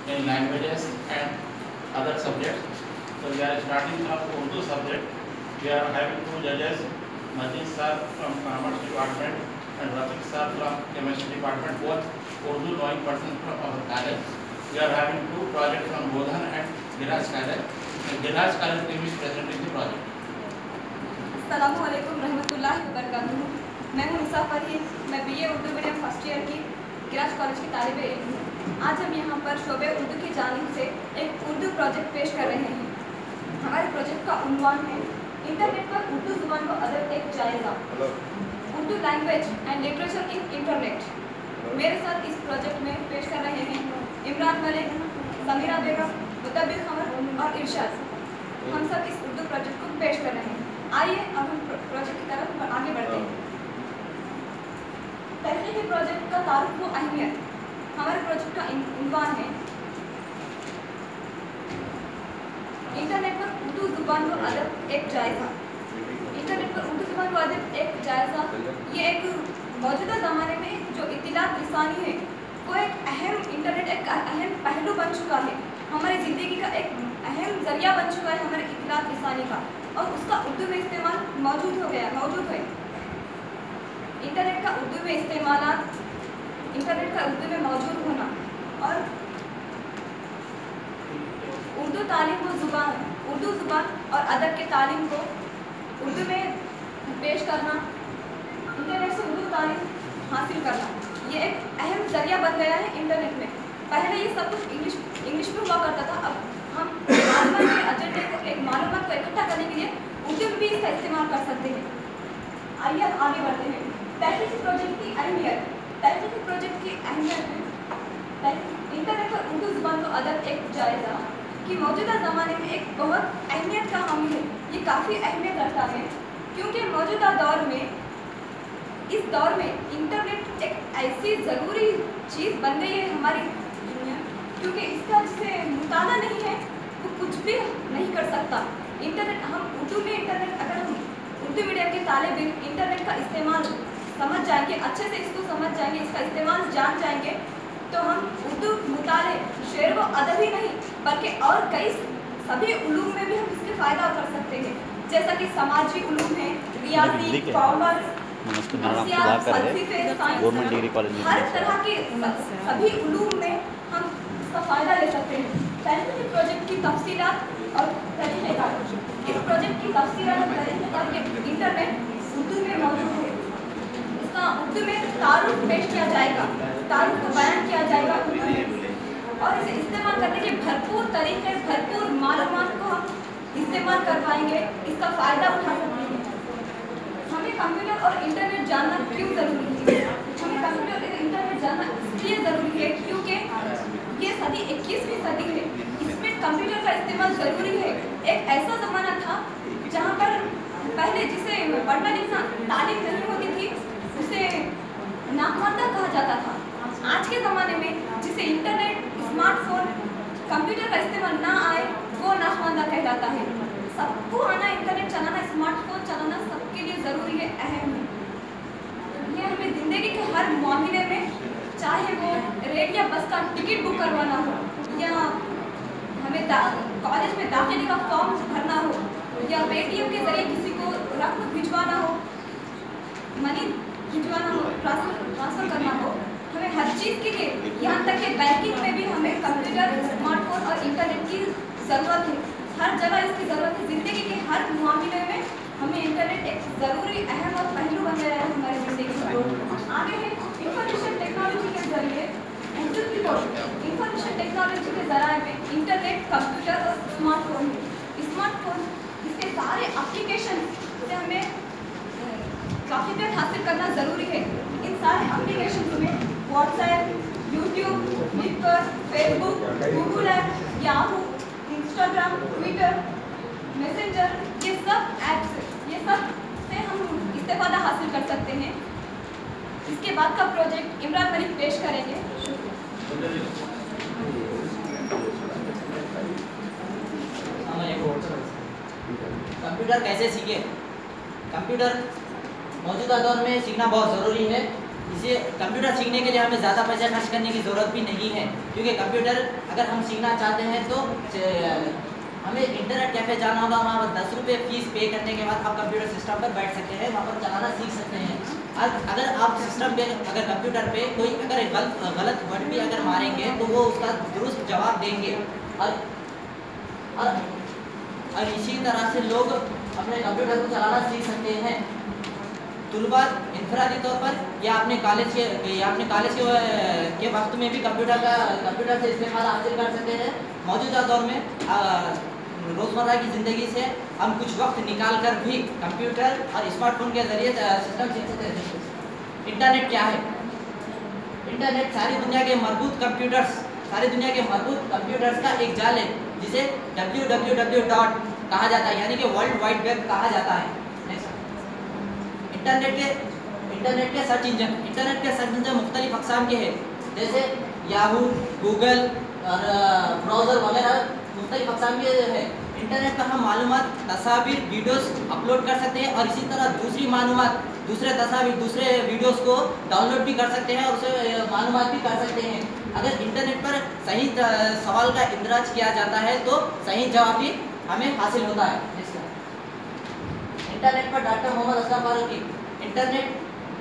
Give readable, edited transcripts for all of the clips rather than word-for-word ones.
in languages and other subjects. So we are starting from Urdu subject. We are having two judges, Majid sir from Commerce Department and Rafiq sir from Chemistry Department, both Urdu knowing persons from our college. We are having two projects from Bodhan and Giraj College. And Giraj College team is presenting the project. अस्सलामुअलैकुम रहमतुल्लाहि व बरकातुहू। मैं हूँ निसा फरहीन, मैं BA Urdu medium first year की garage college की तालिबे इल्म हूँ। आज हम यहाँ पर शोबे उर्दू की जानिब से एक उर्दू प्रोजेक्ट पेश कर रहे हैं। हमारे प्रोजेक्ट का उन्वान है इंटरनेट पर उर्दू ज़ुबान व अदब एक जायज़ा, Urdu language and literature in internet. मेरे साथ इस प्रोजेक्ट में पेश कर रहे हैं इमरान मलिक, समीरा बेगम, मुतब्बिल खमर और इरशाद। हम सब इस उर्दू प्रोजेक्ट को पेश कर रहे हैं। आइए अब हम प्रोजेक्ट की तरफ आगे बढ़ते हैं। तहकीकी प्रोजेक्ट का तारुफ व अहमियत। हमारे प्रोजेक्ट का उन्वान है इंटरनेट पर उर्दू ज़ुबान व अदब एक जायज़ा। इंटरनेट पर उर्दू ज़ुबान व अदब एक जायज़ा ये एक मौजूदा ज़माने में जो इत्तिलात रसानी है वो एक अहम इंटरनेट एक अहम पहलू बन चुका है, हमारी ज़िंदगी का एक अहम ज़रिया बन चुका है हमारे इत्तिलात रसानी का, और उसका उर्दू में इस्तेमाल मौजूद है। इंटरनेट का उर्दू में इस्तेमालात, इंटरनेट का उर्दू में मौजूद होना और उर्दू तालीम व ज़ुबान, उर्दू ज़ुबान और अदब के तालीम को उर्दू में पेश करना, इंटरनेट से उर्दू तालीम हासिल करना, ये एक अहम ज़रिया बन गया है इंटरनेट में। पहले ये सब कुछ इंग्लिश में हुआ करता था, अब हम मालूमात के एजेंडे को एक मालूमात को इकट्ठा करने के लिए उर्दू में भी इसका इस्तेमाल कर सकते हैं। आइए अब आगे बढ़ते हैं। तहकीकी प्रोजेक्ट की अहमियत। तहकीकी प्रोजेक्ट की अहमियत है इंटरनेट पर उर्दू ज़ुबान को अदब एक जायज़ा कि मौजूदा ज़माने में एक बहुत अहमियत का हामी है। ये काफ़ी अहमियत रखता है क्योंकि मौजूदा दौर में, इस दौर में इंटरनेट एक ऐसी ज़रूरी चीज़ बन गई है हमारी दुनिया, क्योंकि इसका जिसे मुताला नहीं है वो कुछ भी नहीं कर सकता। इंटरनेट हम उर्दू में इंटरनेट अगर हम उर्दू मीडियम के तालिब इल्म इंटरनेट का इस्तेमाल समझ जाएंगे, अच्छे से इसको समझ जाएंगे, इसका इस्तेमाल जान जाएंगे, तो हम उर्दू मुताले शेर व अदब ही नहीं बल्कि और कई सभी उलूम में भी हम इसके फ़ायदा उठा सकते हैं, जैसा कि समाजी उलूम है, रियाजी, कॉमर्स, गवर्नमेंट डिग्री कॉलेज में हर तरह के सभी उलूम में हम इसका फ़ायदा ले सकते हैं। तहकीकी प्रोजेक्ट की तफसीलात और तरीक़ेकार। इस प्रोजेक्ट की तफसीलात और तरीक़ेकार के इंटरनेट उर्दू में मौजूद है। इसका उर्दू में तारुफ पेश किया जाएगा, तारुफ को बयान किया जाएगा उर्दू में, और इसे इस्तेमाल करने के भरपूर तरीके, भरपूर मालूमात को हम इस्तेमाल कर पाएंगे, इसका फ़ायदा उठा सकते हैं। हमें कंप्यूटर और इंटरनेट जानना क्यों ज़रूरी है? हमें कंप्यूटर और इंटरनेट जानना इसलिए ज़रूरी है क्योंकि ये सदी 21वीं सदी है, इसमें कंप्यूटर का इस्तेमाल ज़रूरी है। एक ऐसा ज़माना था जहाँ पर पहले जिसे पढ़ना लिखना तालीम नहीं होती थी उसे नाखवानदा कहा जाता था। आज के ज़माने में जिसे इंटरनेट, स्मार्टफोन, कंप्यूटर का इस्तेमाल ना आए वो नाखवानदा कहलाता है। सबको आना, इंटरनेट चलाना, स्मार्टफोन चलाना सबके लिए ज़रूरी है, अहम है। ये हमें ज़िंदगी के हर मामले में, चाहे वो रेल या बस का टिकट बुक करवाना हो, या हमें कॉलेज में दाखिले का फॉर्म भरना हो, या पेटीएम के ज़रिए किसी को रकम भिजवाना हो, मनी भिजवाना हो, ट्रांसफ़र करना हो, हमें हर चीज़ के लिए, यहाँ तक कि बैंकिंग में भी हमें कंप्यूटर, स्मार्टफोन और इंटरनेट की ज़रूरत है। हर जगह इसकी ज़रूरत है। ज़िंदगी के हर मामले में हमें इंटरनेट एक ज़रूरी, अहम और पहलू बन गया है हमारी ज़िंदगी का। आगे है इंफॉर्मेशन टेक्नोलॉजी के ज़रिए उर्दू की इंफॉर्मेशन टेक्नोलॉजी के ज़रिए में इंटरनेट, कंप्यूटर और स्मार्टफोन है। स्मार्टफोन इसके सारे एप्लीकेशन से हमें काफ़ियत हासिल करना ज़रूरी है। इन सारे एप्लीकेशन में WhatsApp, YouTube, Flipkart, Facebook, Google app, Yahoo, Instagram, Twitter, messenger, ये सब ऐप्स, ये सब से हम इस्तेफादा हासिल कर सकते हैं। इसके बाद का प्रोजेक्ट इमरान मलिक पेश करेंगे। कंप्यूटर कैसे सीखे? कंप्यूटर मौजूदा दौर में सीखना बहुत ज़रूरी है اسے کمپیوٹر سیکھنے کے لیے ہمیں زیادہ پیسے خرچ کرنے کی ضرورت بھی نہیں ہے، کیونکہ کمپیوٹر اگر ہم سیکھنا چاہتے ہیں تو ہمیں انٹرنیٹ کیفے جانا ہوگا، وہاں پر 10 روپے فیس پے کرنے کے بعد آپ کمپیوٹر سسٹم پر بیٹھ سکتے ہیں، وہاں پر چلانا سیکھ سکتے ہیں۔ اگر آپ سسٹم پہ اگر کمپیوٹر پہ کوئی اگر غلط ورڈ بھی اگر ماریں گے تو وہ اس کا درست جواب دیں گے، اور اسی طرح سے لوگ اپنے کمپیوٹر کو چلانا سیکھ سکتے ہیں۔ طلباء انفرادی طور پر یا اپنے کالج کے وقت میں بھی کمپیوٹر سے استعمال حاصل کر سکتے ہیں۔ موجودہ دور میں روزمرہ کی زندگی سے ہم کچھ وقت نکال کر بھی کمپیوٹر اور اسمارٹ فون کے ذریعے سسٹم سیکھ سکتے ہیں۔ انٹرنیٹ کیا ہے؟ انٹرنیٹ ساری دنیا کے مربوط کمپیوٹرز کا ایک جال ہے جسے www کہا جاتا ہے، یعنی کہ ورلڈ وائڈ ویب کہا جاتا ہے۔ انٹرنیٹ کے سرچ انجن مختلف اقسام کے ہیں، جیسے یاہو، گوگل اور براؤزر وغیرہ مختلف اقسام کے ہیں۔ انٹرنیٹ پر ہم معلومات، تصاویر، ویڈیوز اپلوڈ کر سکتے ہیں، اور اسی طرح دوسری معلومات، دوسرے تصاویر، دوسرے ویڈیوز کو ڈاؤن لوڈ بھی کر سکتے ہیں اور اسے معلومات بھی کر سکتے ہیں۔ اگر انٹرنیٹ پر صحیح سوال کا اندراج کیا جاتا ہے تو صحیح جواب بھی ہمیں حاصل ہوتا ہے۔ انٹرنیٹ پر doctor Muhammad Aslam Farooqui, internet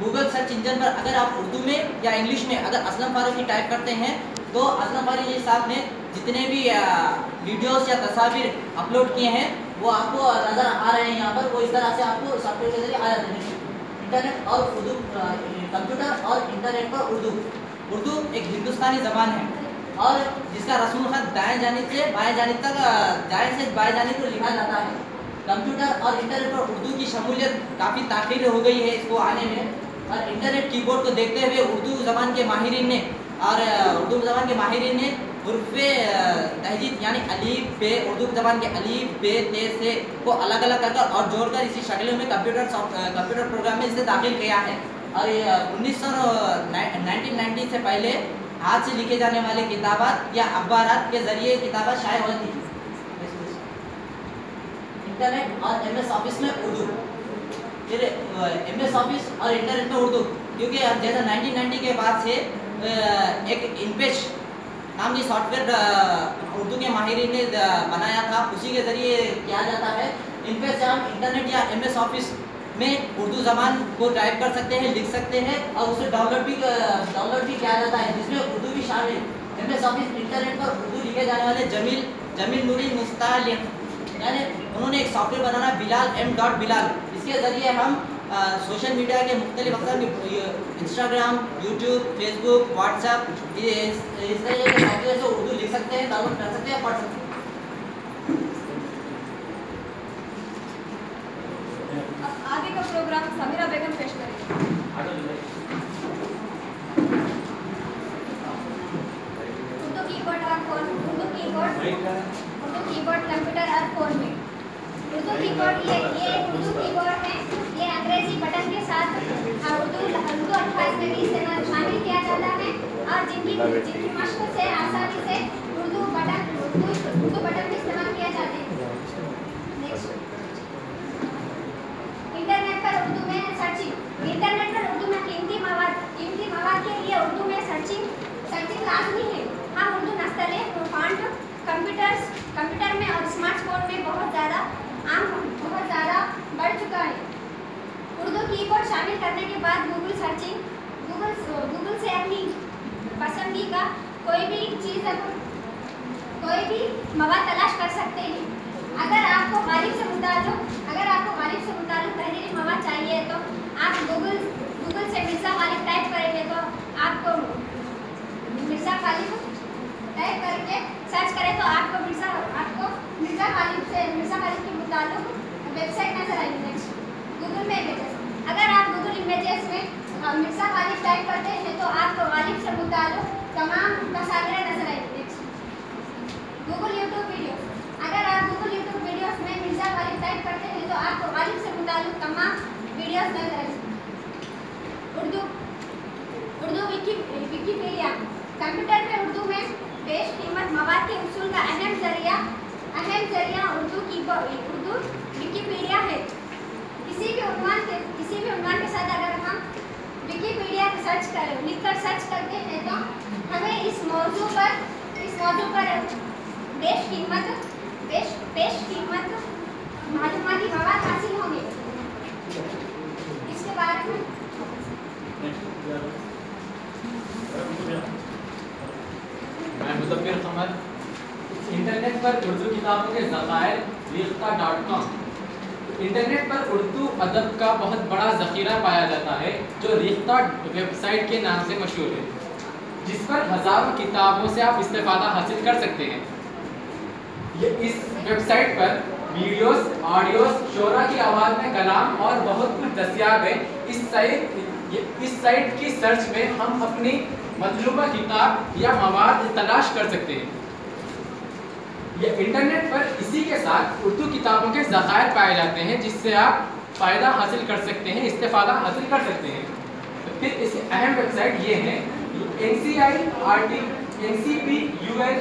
Google search engine پر اگر آپ اردو میں یا انگلش میں اگر اسلم فاروقی ٹائپ کرتے ہیں تو اسلم فاروقی صاحب نے جتنے بھی ویڈیوز یا تصاویر اپلوڈ کیے ہیں وہ آپ کو نظر آ رہے ہیں یہاں پر، وہ اس طرح سے آپ کو سافٹ ویئر کے ذریعے آ جاتے ہیں۔ انٹرنیٹ اور اردو، کمپیوٹر اور انٹرنیٹ پر اردو ایک ہندوستانی زبان ہے اور جس کا رسم الخط دائیں جانب سے بائیں جانب تک، دائیں سے بائیں جانب کو لکھا جاتا ہے۔ کمپیوٹر اور انٹرنیٹ پر اردو کی شمولیت کافی تاخیر ہو گئی ہے اس کو آنے میں، اور انٹرنیٹ کی بورڈ کو دیکھتے ہوئے اردو زبان کے ماہرین نے حروف تہجید یعنی الف بے، اردو زبان کے الف بے تے سے کو الگ الگ کر اور جوڑ کر اسی شکل میں کمپیوٹر پروگرام میں اسے داخل کیا ہے۔ اور 1990 سے پہلے ہاتھ سے لکھے جانے والے کتابات یا اخبارات کے ذریعے کتابات شائع ہوتی تھی۔ انٹرنیٹ اور ایم ایس آفس میں اردو، پھر ایم ایس آفس اور انٹرنیٹ میں اردو، کیونکہ جیسا 1990 کے بعد سے ایک انپیش نام کی سافٹ ویئر اردو کے ماہرین نے بنایا تھا، اسی کے ذریعے کیا جاتا ہے۔ انپیش سے ہم انٹرنیٹ یا ایم ایس آفس میں اردو زبان کو ٹائپ کر سکتے ہیں، لکھ سکتے ہیں اور اسے ڈاؤن لوڈ بھی کیا جاتا ہے، جس میں اردو بھی شامل ہے۔ ایم ایس آفس انٹرنیٹ پر اردو لکھے جانے والے جمیل نوری مستعلق، یعنی انہوں نے ایک سافٹ ویئر بنانا بلال، اس کے ذریعے ہم سوشل میڈیا کے مختلف اقسام کی انسٹاگرام، یوٹیوب، فیس بک، واٹس ایپ، اس طریقے کے سافٹ ویئر سے اردو لکھ سکتے ہیں، ڈاؤن لوڈ کر سکتے ہیں، پڑھ سکتے ہیں۔ آگے کا پروگرام سمیرہ بیگم پیش کریں گے۔ اردو کی بورڈ کمپیوٹر اور فون میں اردو کی بورڈ، یہ اردو کی بورڈ ہے، یہ انگریزی بٹن کے ساتھ اردو الفاظ میں بھی استعمال شامل کیا جاتا ہے، اور جن کی مشق سے آسانی سے اردو بٹن بھی استعمال کیا جاتے ہیں۔ انٹرنیٹ پر اردو میں سرچنگ، انٹرنیٹ پر اردو میں قیمتی مواد کے لیے اردو میں سرچنگ لازمی ہے۔ ہم اردو نستعلیق فونٹ کمپیوٹر میں اور اسمارٹ فون میں بہت زیادہ بڑھ چکا ہے۔ اردو کی بورڈ شامل کرنے کے بعد گوگل سے اپنی پسندیدہ کوئی بھی مواد تلاش کر سکتے ہیں۔ اگر آپ کو غالب سے متعلق تحریری مواد چاہیے تو آپ گوگل سے مرزا غالب ٹائپ کریں گے تو آپ کو مرزا غالب ٹائپ کر کے سرچ کریں تو آپ کو مرزا غالب کے متعلق ویب سائٹ نظر آئے گی۔ گوگل میں امیجز، اگر آپ گوگل امیجز میں مرزا غالب ٹائپ کرتے ہیں تو آپ کو غالب سے متعلق تمام تصاویر نظر آئیں گی۔ گوگل یوٹیوب ویڈیوز، اگر آپ گوگل یوٹیوب ویڈیوز میں مرزا غالب ٹائپ کرتے ہیں تو آپ کو غالب سے متعلق تمام ویڈیوز نظر آئیں گی۔ اردو ویکیپیڈیا، کمپیوٹر میں اردو میں پیش قیمت مواد کے حصول کا اہم ذریعہ اردو ویکیپیڈیا ہے۔ کسی بھی عنوان کے ساتھ اگر ہم विकिपीडिया पे लिखकर सर्च करते हैं तो हमें इस मौजू पर बेशकीमत मालूमाती मवाद हासिल होंगे। इसके बारे में मैं मुदब्बिर कमर। इंटरनेट पर उर्दू किताबों के ज़खायर रेख्ता.com। इंटरनेट पर उर्दू अदब का बहुत बड़ा ज़ख़ीरा पाया जाता है जो रेख्ता वेबसाइट के नाम से मशहूर है, जिस पर हज़ारों किताबों से आप इस्तेफ़ादा हासिल कर सकते हैं। ये इस वेबसाइट पर वीडियोस, ऑडियोस, शोरा की आवाज़ में कलाम और बहुत कुछ दस्तियाब है। इस साइट की सर्च में हम अपनी मतलूबा किताब या मवाद तलाश कर सकते हैं। ये इंटरनेट पर इसी के साथ उर्दू किताबों के ज़खायर पाए जाते हैं जिससे आप फ़ायदा हासिल कर सकते हैं, इस्तेफ़ादा हासिल कर सकते हैं। तो फिर इसकी अहम वेबसाइट ये हैं NCIRT, NCPUL,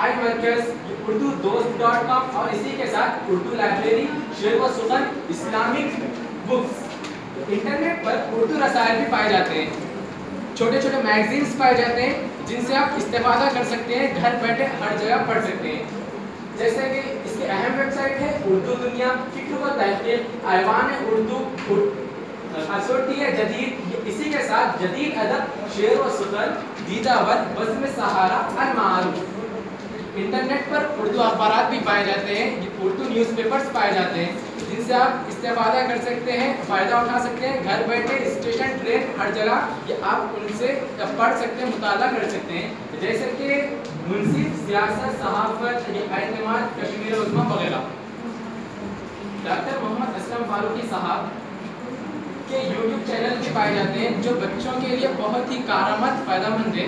iWorkers, urdudost.com और इसी के साथ उर्दू लाइब्रेरी, शेर व सुखन, इस्लामिक बुक्स। इंटरनेट पर उर्दू रसायल भी पाए जाते हैं, छोटे छोटे मैगजीन्स पाए जाते हैं जिनसे आप इस्तेफादा कर सकते हैं, घर बैठे हर जगह पढ़ सकते हैं। जैसे कि इसकी अहम वेबसाइट है उर्दू दुनिया, फिक्र व तहक़ीक़, ऐवान उर्दू, असोटी जदीद, इसी के साथ जदीद अदब, शेर व सुखन, दीदावर, बज़्म सहारा, अल-मारूफ। इंटरनेट पर उर्दू अखबारात भी पाए जाते हैं, उर्दू न्यूज़पेपर्स पाए जाते हैं जिनसे आप इस्तेफादा कर सकते हैं, फ़ायदा उठा सकते हैं। घर बैठे स्टेशन, ट्रेन, हर जगह ये आप उनसे पढ़ सकते हैं, मुताला कर सकते हैं। जैसे कि मुंसिफ, सियासत, सहाफ़त, एतमाद, कश्मीर उज़्मा वगैरह। डॉक्टर मोहम्मद असलम फारूकी साहब के यूट्यूब चैनल भी पाए जाते हैं जो बच्चों के लिए बहुत ही कारआमद फ़ायदेमंद है।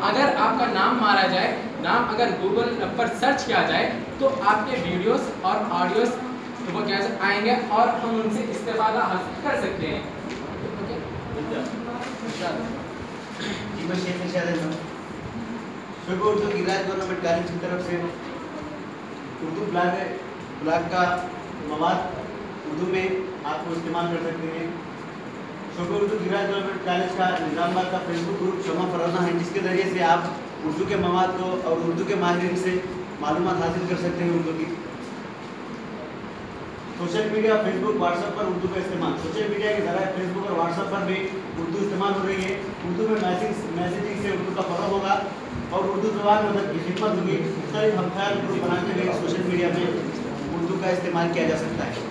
अगर आपका नाम मारा जाए, नाम अगर गूगल पर सर्च किया जाए तो आपके वीडियोस और ऑडियोस वो कैसे आएंगे और हम उनसे इस्तेफादा हासिल कर सकते हैं। उर्दू गिरिराज गवर्नमेंट कॉलेज की तरफ से उर्दू ब्लॉग का मवाद उर्दू में आपको इस्तेमाल कर सकते हैं। उर्दू गिरिराज गवर्नमेंट कॉलेज का निज़ामाबाद का फेसबुक ग्रुप शमा फराना है जिसके ज़रिए से आप उर्दू के मवाद को और उर्दू के माहिरीन से मालूमात हासिल कर सकते हैं उर्दू की। सोशल मीडिया, फेसबुक, व्हाट्सएप पर उर्दू का इस्तेमाल। सोशल मीडिया के ज़रिए फेसबुक और व्हाट्सएप पर भी उर्दू इस्तेमाल हो रही है। उर्दू में मैसेजिंग से उर्दू का फ़रोग़ होगा और उर्दू ज़बान मदद की खिदमत होगी। मुख्तलिफ हमख़्याल ग्रुप बनाते हुए सोशल मीडिया में उर्दू का इस्तेमाल किया जा सकता है।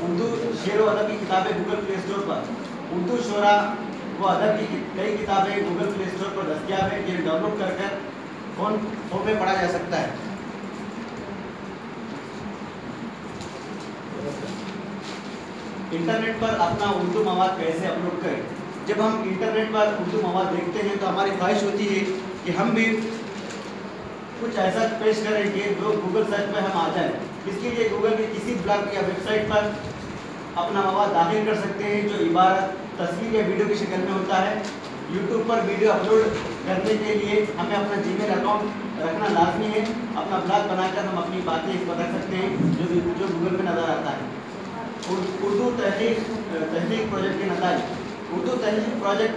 उर्दू शेर व अदब की किताबें गूगल प्ले स्टोर पर, उर्दू शोरा व अदब की कई किताबें गूगल प्ले स्टोर पर दस्तियाब है, जिन्हें डाउनलोड कर फ़ोन में पढ़ा जा सकता है। इंटरनेट पर अपना उर्दू मवाद कैसे अपलोड करें? जब हम इंटरनेट पर उर्दू मवाद देखते हैं तो हमारी ख्वाहिश होती है कि हम भी कुछ ऐसा पेश करें कि जो गूगल सर्च में हम आ जाएं। इसके लिए गूगल के किसी ब्लॉग या वेबसाइट पर अपना मवाद दाखिल कर सकते हैं जो इबारत, तस्वीर या वीडियो की शक्ल में होता है। यूट्यूब पर वीडियो अपलोड करने के लिए हमें अपना जीमेल अकाउंट रखना लाजमी है। अपना ब्लॉग बनाकर हम अपनी बातें इस पर रख सकते हैं जो गूगल में नज़र आता है। उर्दू तहरीक प्रोजेक्ट के नताइज। उर्दू तहरीक प्रोजेक्ट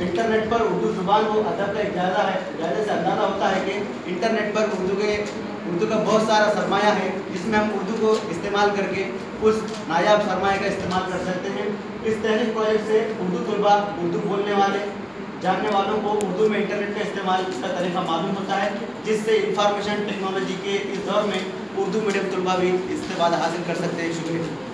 इंटरनेट पर उर्दू ज़ुबान व अदब का एक जायज़े से अंदाज़ा होता है कि इंटरनेट पर उर्दू का बहुत सारा सरमाया है जिसमें हम उर्दू को इस्तेमाल करके उस नायाब सरमाए का इस्तेमाल कर सकते हैं। इस तहरीक प्रोजेक्ट से उर्दू तलबा, उर्दू बोलने वाले, जानने वालों को उर्दू में इंटरनेट का इस्तेमाल का तरीका मालूम होता है, जिससे इंफॉर्मेशन टेक्नोलॉजी के इस दौर में उर्दू मीडियम तलबा भी इस्तेमाल हासिल कर सकते हैं। शुक्रिया।